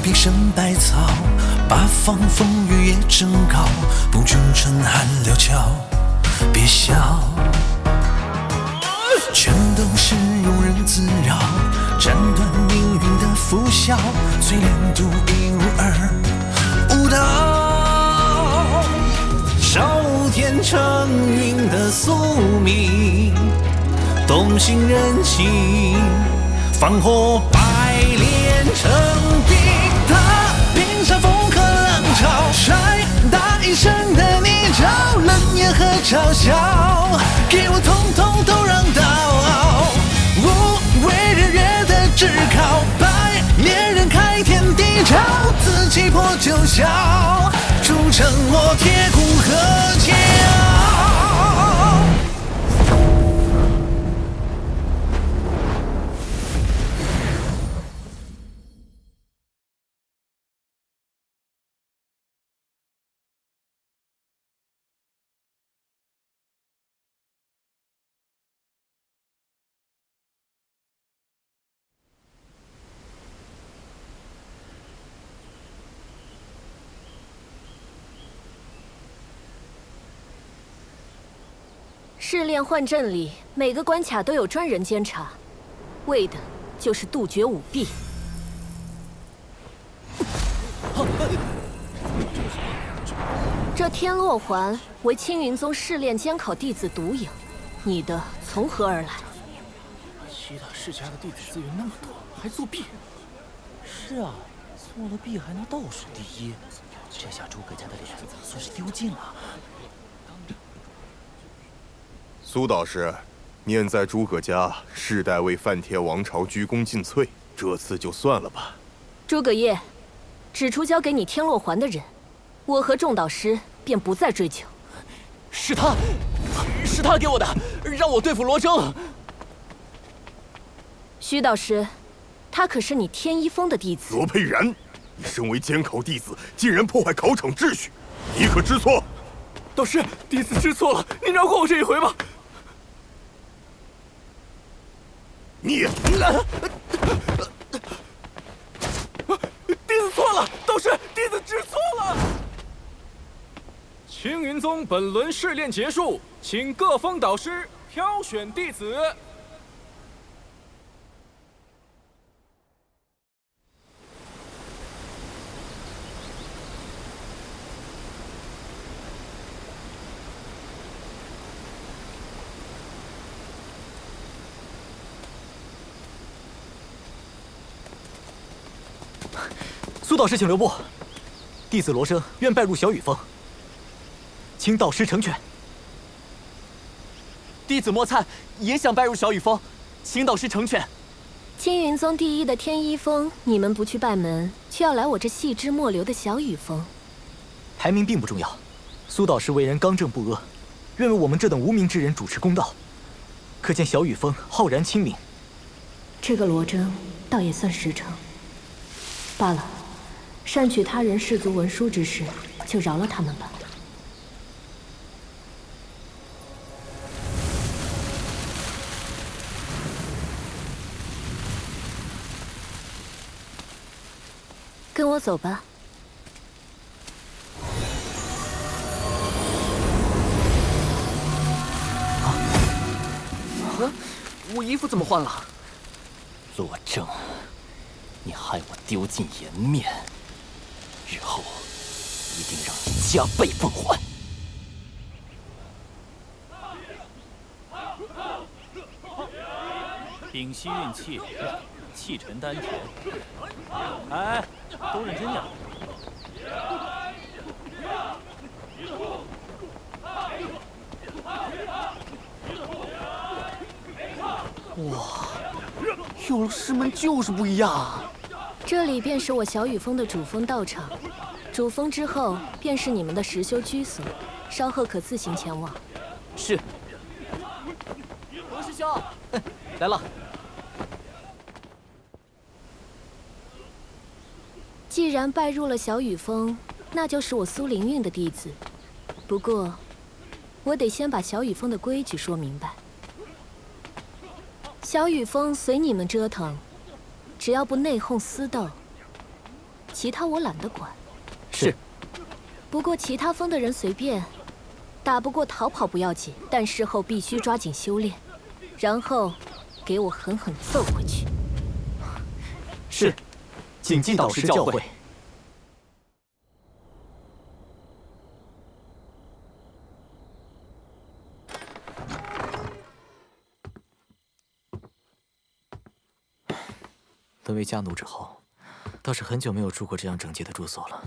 平生百草，八方风雨也正高，不惧春寒料峭，别笑，全都是庸人自扰，斩断命运的拂晓，淬炼独一无二，无道，少天成云的宿命，动心人情，放火百炼成冰。他平山风和浪潮，摔打一生的泥沼，冷眼和嘲笑，给我统统都让道。无为日月的炙烤，百炼人开天地朝，自己破九霄，铸成我铁骨和鞘。试炼幻阵里，每个关卡都有专人监察，为的就是杜绝舞弊。这天落环为青云宗试炼监考弟子独有，你的从何而来？西大世家的弟子资源那么多，还作弊？是啊，作了弊还能倒数第一，这下诸葛家的脸算是丢尽了。苏导师，念在诸葛家世代为梵天王朝鞠躬尽瘁，这次就算了吧。诸葛晔，指出交给你天落环的人，我和众导师便不再追究。是他给我的，让我对付罗征。徐导师，他可是你天一峰的弟子。罗佩然，你身为监考弟子，竟然破坏考场秩序，你可知错？导师，弟子知错了，您饶过我这一回吧。你，弟子错了，导师，弟子知错了。青云宗本轮试炼结束，请各峰导师挑选弟子。苏导师，请留步。弟子罗生愿拜入小雨峰，请导师成全。弟子莫灿也想拜入小雨峰，请导师成全。青云宗第一的天一峰，你们不去拜门，却要来我这细枝末流的小雨峰。排名并不重要，苏导师为人刚正不阿，愿为我们这等无名之人主持公道。可见小雨峰浩然清明，这个罗征倒也算实诚。罢了，擅取他人氏族文书之事，就饶了他们吧。跟我走吧。我衣服怎么换了？罗征，你害我丢尽颜面，日后一定让你加倍奉还。屏息运气，气沉丹田。哎，都认真点。哇，有了师门就是不一样。这里便是我小雨峰的主峰道场，主峰之后便是你们的实修居所，稍后可自行前往。是。罗师兄，来了。既然拜入了小雨峰，那就是我苏灵韵的弟子。不过，我得先把小雨峰的规矩说明白。小雨峰随你们折腾，只要不内讧私斗，其他我懒得管。是。不过其他峰的人随便，打不过逃跑不要紧，但事后必须抓紧修炼，然后给我狠狠揍回去。是，谨记导师教诲。沦为家奴之后，倒是很久没有住过这样整洁的住所了。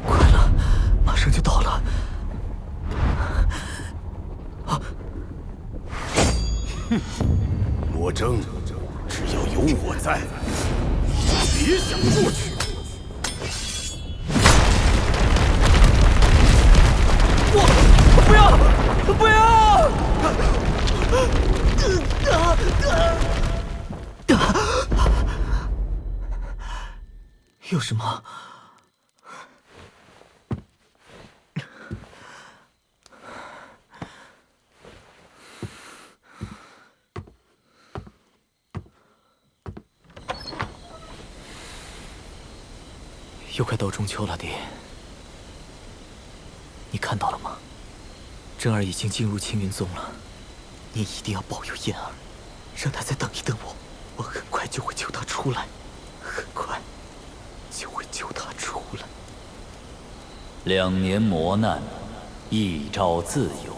快了，马上就到了。罗征，只要有我在，你别想过去。不要！不要！有什么？又快到中秋了，爹。你看到了吗？真儿已经进入青云宗了。你一定要保佑燕儿，让她再等一等我，我很快就会救她出来，很快就会救她出来。2年磨难，一朝自由。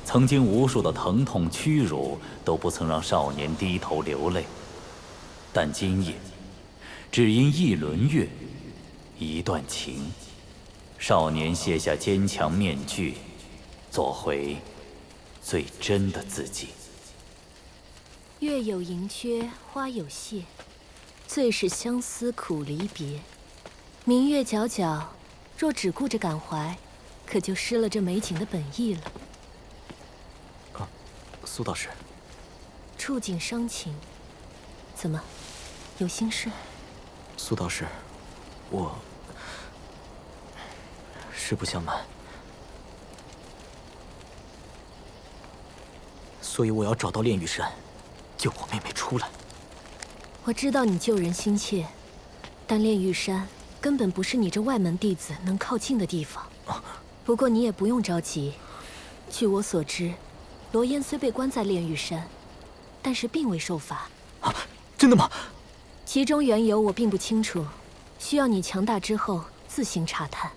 曾经无数的疼痛屈辱都不曾让少年低头流泪，但今夜，只因一轮月，一段情，少年卸下坚强面具，做回最真的自己。月有盈缺，花有谢，最是相思苦离别。明月皎皎，若只顾着感怀，可就失了这美景的本意了。苏导师，触景伤情，怎么，有心事？苏导师，我实不相瞒，所以我要找到炼狱山，救我妹妹出来。我知道你救人心切，但炼狱山根本不是你这外门弟子能靠近的地方。不过你也不用着急，据我所知，罗烟虽被关在炼狱山，但是并未受罚。啊，真的吗？其中缘由我并不清楚，需要你强大之后自行查探。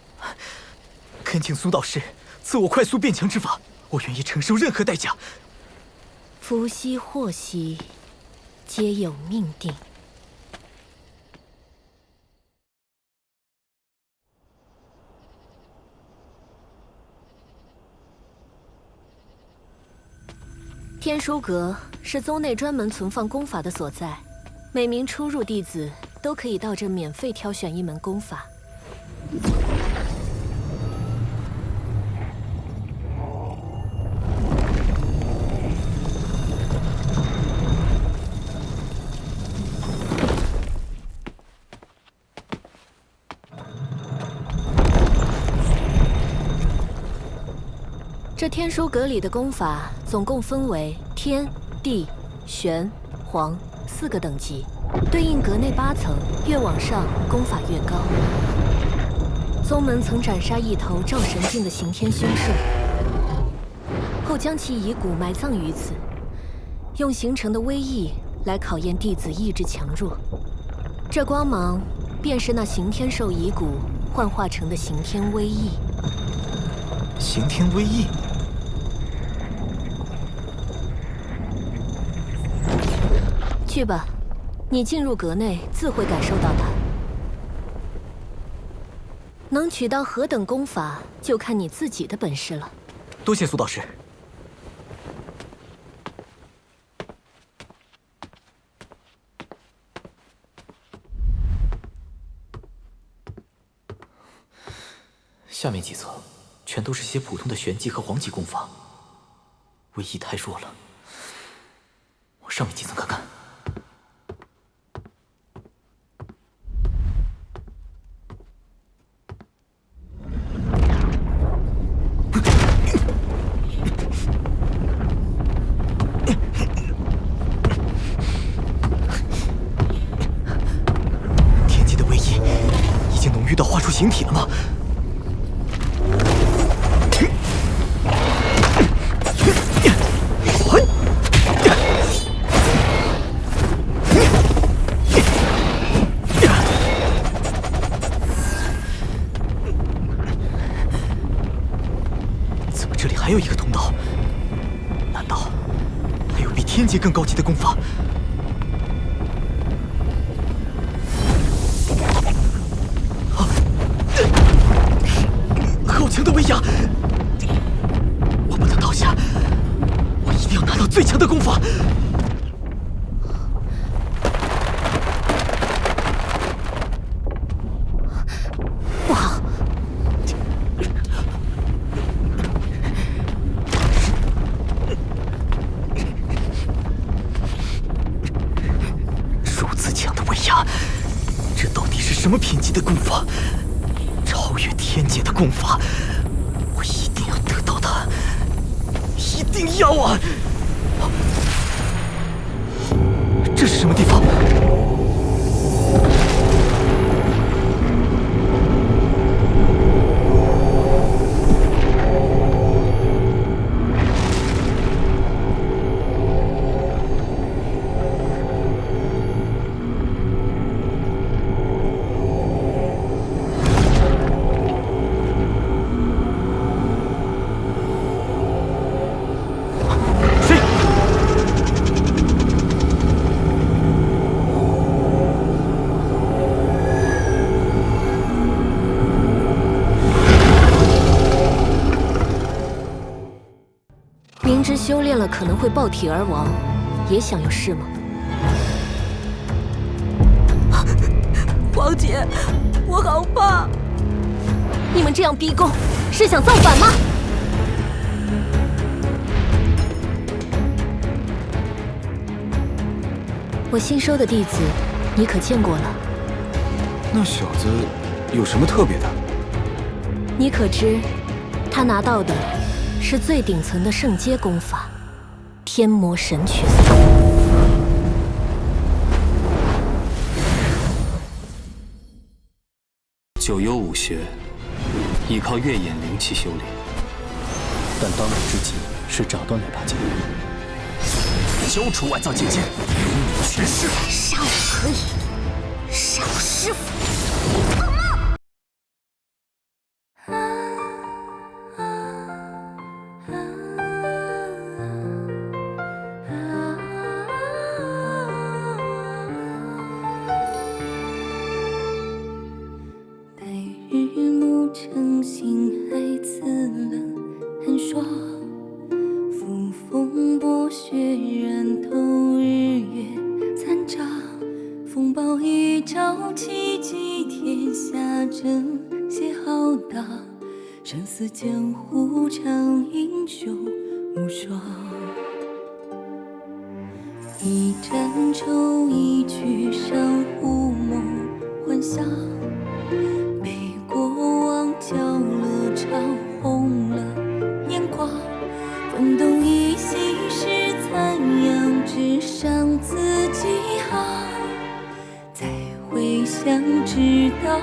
恳请苏导师赐我快速变强之法，我愿意承受任何代价。福兮祸兮，皆有命定。天书阁是宗内专门存放功法的所在，每名初入弟子都可以到这免费挑选一门功法。这天书阁里的功法总共分为天、地、玄、黄4个等级，对应阁内8层，越往上功法越高。宗门曾斩杀一头赵神境的刑天凶兽，后将其遗骨埋葬于此，用形成的威意来考验弟子意志强弱。这光芒便是那刑天兽遗骨幻化成的刑天威意。刑天威意。去吧，你进入阁内自会感受到它。能取到何等功法，就看你自己的本事了。多谢苏导师。下面几册全都是些普通的玄技和黄级功法，位移太弱了，往上面几层看看。天界的位移已经浓郁到化出形体了吗？这里还有一个通道，难道还有比天阶更高级的功法？好强的威压！我不能倒下，我一定要拿到最强的功法！不好！这到底是什么品级的功法？超越天界的功法，我一定要得到它！一定要啊！这是什么地方？明知修炼了可能会爆体而亡，也想要试吗？皇姐，我好怕！你们这样逼宫，是想造反吗？我新收的弟子，你可见过了？那小子有什么特别的？你可知，他拿到的是最顶层的圣阶功法——天魔神拳。九幽武学，依靠月眼灵气修炼，但当务之急是找到那把剑，消除外造剑仙，永你绝世。杀我可以，杀我师父！晨星还刺冷寒霜，扶风剥雪染透日月残渣，风暴一朝气急天下正邪浩大，生死江湖常英雄无双。一战愁一曲上胡梦幻想，叫了场，红了眼眶，风动一息是残阳，只伤自己行。再回想，直到